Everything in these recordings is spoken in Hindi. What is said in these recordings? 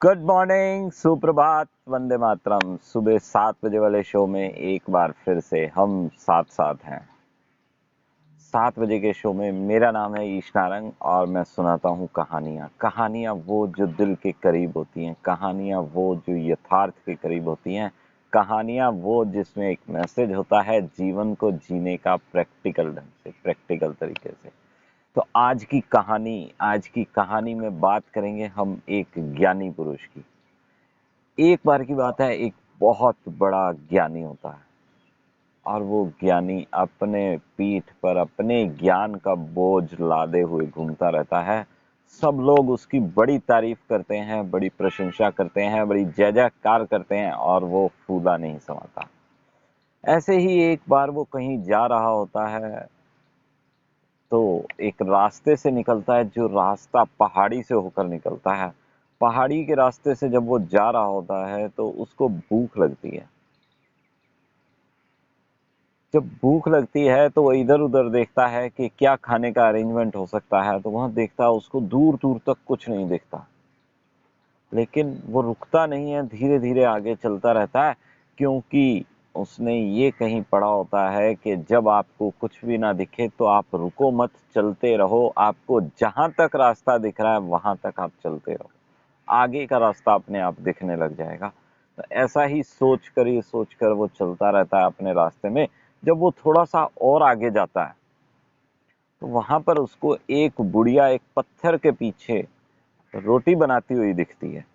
गुड मॉर्निंग, सुप्रभात, वंदे मातरम। सुबह 7 बजे वाले शो में एक बार फिर से हम साथ साथ हैं। 7 बजे के शो में मेरा नाम है ईश नारंग और मैं सुनाता हूँ कहानियाँ वो जो दिल के करीब होती हैं, कहानियाँ वो जो यथार्थ के करीब होती हैं, कहानियाँ वो जिसमें एक मैसेज होता है जीवन को जीने का प्रैक्टिकल ढंग से, प्रैक्टिकल तरीके से। तो आज की कहानी में बात करेंगे हम एक ज्ञानी पुरुष की। एक बार की बात है, एक बहुत बड़ा ज्ञानी होता है और वो ज्ञानी अपने पीठ पर अपने ज्ञान का बोझ लादे हुए घूमता रहता है। सब लोग उसकी बड़ी तारीफ करते हैं, बड़ी प्रशंसा करते हैं, बड़ी जय जयकार करते हैं और वो फूला नहीं समाता। ऐसे ही एक बार वो कहीं जा रहा होता है तो एक रास्ते से निकलता है, जो रास्ता पहाड़ी से होकर निकलता है। पहाड़ी के रास्ते से जब वो जा रहा होता है तो उसको भूख लगती है। जब भूख लगती है तो वो इधर उधर देखता है कि क्या खाने का अरेंजमेंट हो सकता है, तो वहां देखता है उसको दूर दूर तक कुछ नहीं दिखता। लेकिन वो रुकता नहीं है, धीरे धीरे आगे चलता रहता है, क्योंकि उसने ये कहीं पढ़ा होता है कि जब आपको कुछ भी ना दिखे तो आप रुको मत, चलते रहो। आपको जहां तक रास्ता दिख रहा है वहां तक आप चलते रहो, आगे का रास्ता अपने आप दिखने लग जाएगा। तो ऐसा ही सोच कर वो चलता रहता है अपने रास्ते में। जब वो थोड़ा सा और आगे जाता है तो वहां पर उसको एक बुढ़िया एक पत्थर के पीछे रोटी बनाती हुई दिखती है।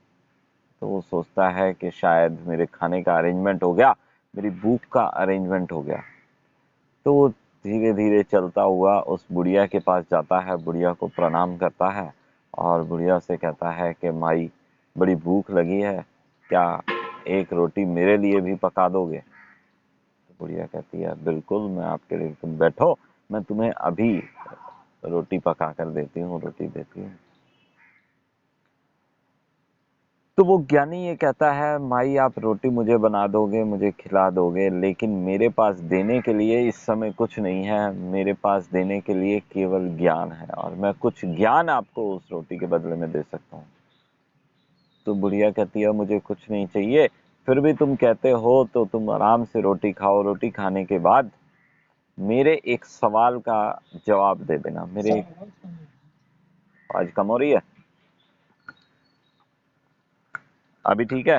तो वो सोचता है कि शायद मेरे खाने का अरेंजमेंट हो गया, मेरी भूख का अरेंजमेंट हो गया। तो वो धीरे धीरे चलता हुआ उस बुढ़िया के पास जाता है, बुढ़िया को प्रणाम करता है और बुढ़िया से कहता है कि माई, बड़ी भूख लगी है, क्या एक रोटी मेरे लिए भी पका दोगे? तो बुढ़िया कहती है बिल्कुल, मैं आपके लिए, तुम बैठो, मैं तुम्हें अभी रोटी पका कर देती हूँ, रोटी देती हूँ। तो वो ज्ञानी ये कहता है, माई आप रोटी मुझे बना दोगे, मुझे खिला दोगे, लेकिन मेरे पास देने के लिए इस समय कुछ नहीं है। मेरे पास देने के लिए केवल ज्ञान है और मैं कुछ ज्ञान आपको उस रोटी के बदले में दे सकता हूँ। तो बुढ़िया कहती है मुझे कुछ नहीं चाहिए, फिर भी तुम कहते हो तो तुम आराम से रोटी खाओ। रोटी खाने के बाद मेरे एक सवाल का जवाब दे देना। मेरे आज कम हो रही है, अभी ठीक है?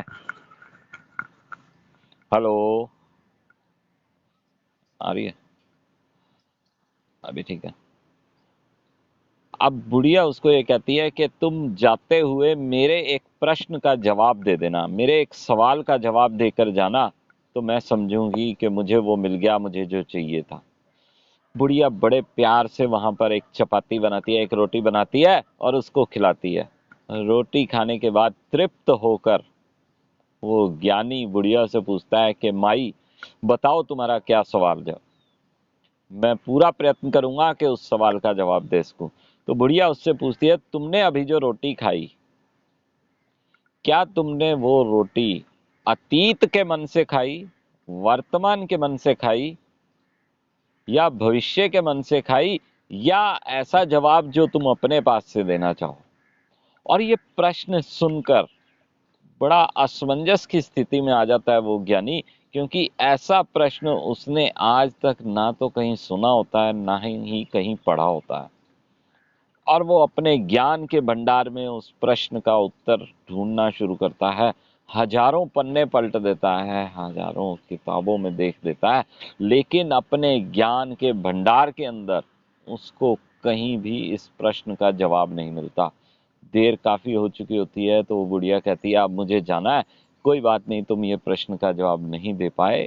हेलो, आ रही है? अभी ठीक है। अब बुढ़िया उसको ये कहती है कि तुम जाते हुए मेरे एक प्रश्न का जवाब दे देना, मेरे एक सवाल का जवाब देकर जाना, तो मैं समझूंगी कि मुझे वो मिल गया, मुझे जो चाहिए था। बुढ़िया बड़े प्यार से वहां पर एक चपाती बनाती है, एक रोटी बनाती है और उसको खिलाती है। रोटी खाने के बाद तृप्त होकर वो ज्ञानी बुढ़िया से पूछता है कि माई, बताओ तुम्हारा क्या सवाल है। मैं पूरा प्रयत्न करूंगा कि उस सवाल का जवाब दे सकूं। तो बुढ़िया उससे पूछती है, तुमने अभी जो रोटी खाई, क्या तुमने वो रोटी अतीत के मन से खाई, वर्तमान के मन से खाई, या भविष्य के मन से खाई, या ऐसा जवाब जो तुम अपने पास से देना चाहो? और ये प्रश्न सुनकर बड़ा असमंजस की स्थिति में आ जाता है वो ज्ञानी, क्योंकि ऐसा प्रश्न उसने आज तक ना तो कहीं सुना होता है, ना ही कहीं पढ़ा होता है। और वो अपने ज्ञान के भंडार में उस प्रश्न का उत्तर ढूंढना शुरू करता है। हजारों पन्ने पलट देता है, हजारों किताबों में देख देता है, लेकिन अपने ज्ञान के भंडार के अंदर उसको कहीं भी इस प्रश्न का जवाब नहीं मिलता। देर काफी हो चुकी होती है तो वो बुढ़िया कहती है अब मुझे जाना है, कोई बात नहीं, तुम ये प्रश्न का जवाब नहीं दे पाए,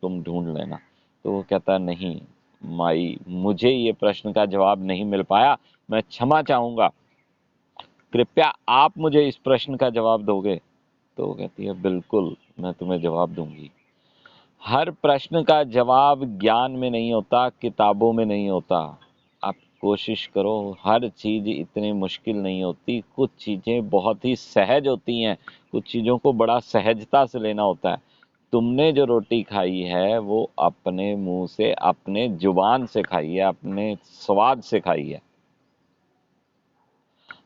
तुम ढूंढ लेना। तो वो कहता है नहीं माई, मुझे ये प्रश्न का जवाब नहीं मिल पाया, मैं क्षमा चाहूंगा, कृपया आप मुझे इस प्रश्न का जवाब दोगे? तो वो कहती है बिल्कुल, मैं तुम्हें जवाब दूंगी। हर प्रश्न का जवाब ज्ञान में नहीं होता, किताबों में नहीं होता। आप कोशिश करो, हर चीज इतनी मुश्किल नहीं होती, कुछ चीजें बहुत ही सहज होती हैं, कुछ चीजों को बड़ा सहजता से लेना होता है। तुमने जो रोटी खाई है वो अपने मुंह से, अपने जुबान से खाई है, अपने स्वाद से खाई है।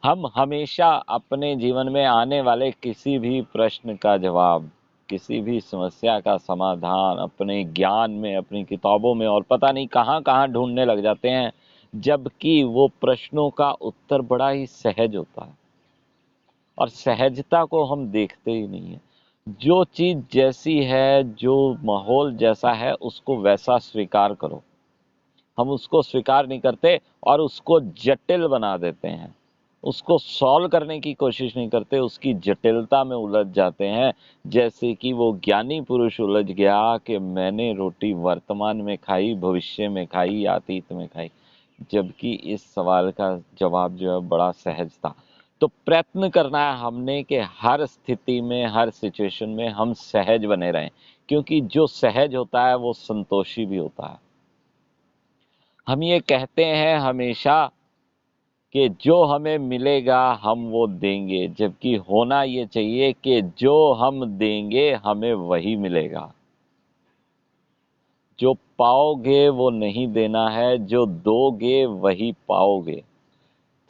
हम हमेशा अपने जीवन में आने वाले किसी भी प्रश्न का जवाब, किसी भी समस्या का समाधान अपने ज्ञान में, अपनी किताबों में और पता नहीं कहाँ कहाँ ढूंढने लग जाते हैं, जबकि वो प्रश्नों का उत्तर बड़ा ही सहज होता है और सहजता को हम देखते ही नहीं है। जो चीज़ जैसी है, जो माहौल जैसा है, उसको वैसा स्वीकार करो। हम उसको स्वीकार नहीं करते और उसको जटिल बना देते हैं, उसको सॉल्व करने की कोशिश नहीं करते, उसकी जटिलता में उलझ जाते हैं। जैसे कि वो ज्ञानी पुरुष उलझ गया कि मैंने रोटी वर्तमान में खाई, भविष्य में खाई या अतीत में खाई, जबकि इस सवाल का जवाब जो है बड़ा सहज था। तो प्रयत्न करना है हमने कि हर स्थिति में, हर सिचुएशन में हम सहज बने रहें, क्योंकि जो सहज होता है वो संतोषी भी होता है। हम ये कहते हैं हमेशा कि जो हमें मिलेगा हम वो देंगे, जबकि होना ये चाहिए कि जो हम देंगे हमें वही मिलेगा। जो पाओगे वो नहीं देना है, जो दोगे वही पाओगे।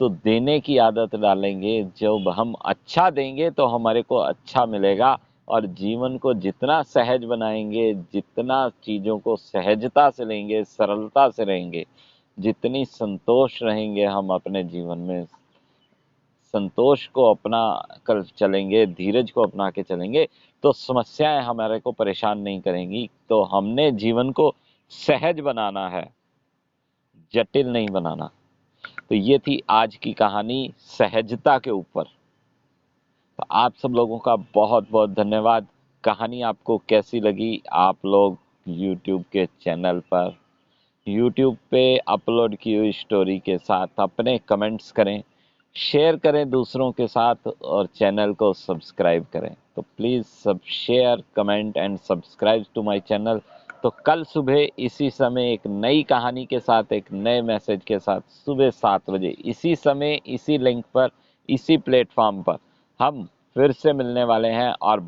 तो देने की आदत डालेंगे, जब हम अच्छा देंगे तो हमारे को अच्छा मिलेगा। और जीवन को जितना सहज बनाएंगे, जितना चीज़ों को सहजता से लेंगे, सरलता से रहेंगे, जितनी संतोष रहेंगे हम अपने जीवन में, संतोष को अपना कर चलेंगे, धीरज को अपना के चलेंगे, तो समस्याएं हमारे को परेशान नहीं करेंगी। तो हमने जीवन को सहज बनाना है, जटिल नहीं बनाना। तो ये थी आज की कहानी सहजता के ऊपर। तो आप सब लोगों का बहुत बहुत धन्यवाद। कहानी आपको कैसी लगी? आप लोग यूट्यूब के चैनल पर, यूट्यूब पे अपलोड की हुई स्टोरी के साथ अपने कमेंट्स करें, शेयर करें दूसरों के साथ और चैनल को सब्सक्राइब करें। तो प्लीज़ सब share, comment and subscribe to my channel. तो कल सुबह इसी समय एक नई कहानी के साथ, एक नए मैसेज के साथ, सुबह 7 बजे इसी समय, इसी लिंक पर, इसी प्लेटफॉर्म पर हम फिर से मिलने वाले हैं और